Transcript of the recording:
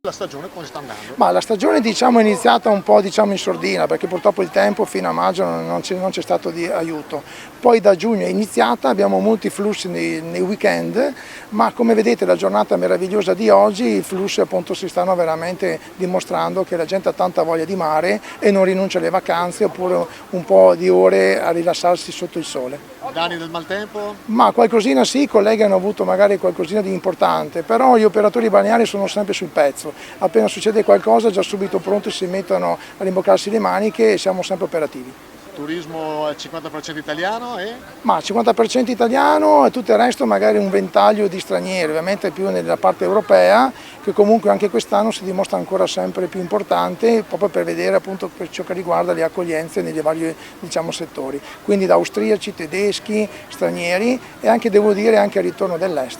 La stagione come sta andando? Ma la stagione è iniziata un po' in sordina, perché purtroppo il tempo fino a maggio non c'è stato di aiuto. Poi da giugno è iniziata, abbiamo molti flussi nei weekend, ma come vedete la giornata meravigliosa di oggi, i flussi appunto si stanno veramente dimostrando che la gente ha tanta voglia di mare e non rinuncia alle vacanze oppure un po' di ore a rilassarsi sotto il sole. Danni del maltempo? Ma qualcosina sì, i colleghi hanno avuto magari qualcosina di importante, però gli operatori balneari sono sempre sul pezzo. Appena succede qualcosa già subito pronti si mettono a rimboccarsi le maniche e siamo sempre operativi. Turismo al 50% italiano e? Ma 50% italiano e tutto il resto magari un ventaglio di stranieri, ovviamente più nella parte europea, che comunque anche quest'anno si dimostra ancora sempre più importante proprio per vedere appunto per ciò che riguarda le accoglienze negli vari settori. Quindi da austriaci, tedeschi, stranieri e anche devo dire anche il ritorno dell'est.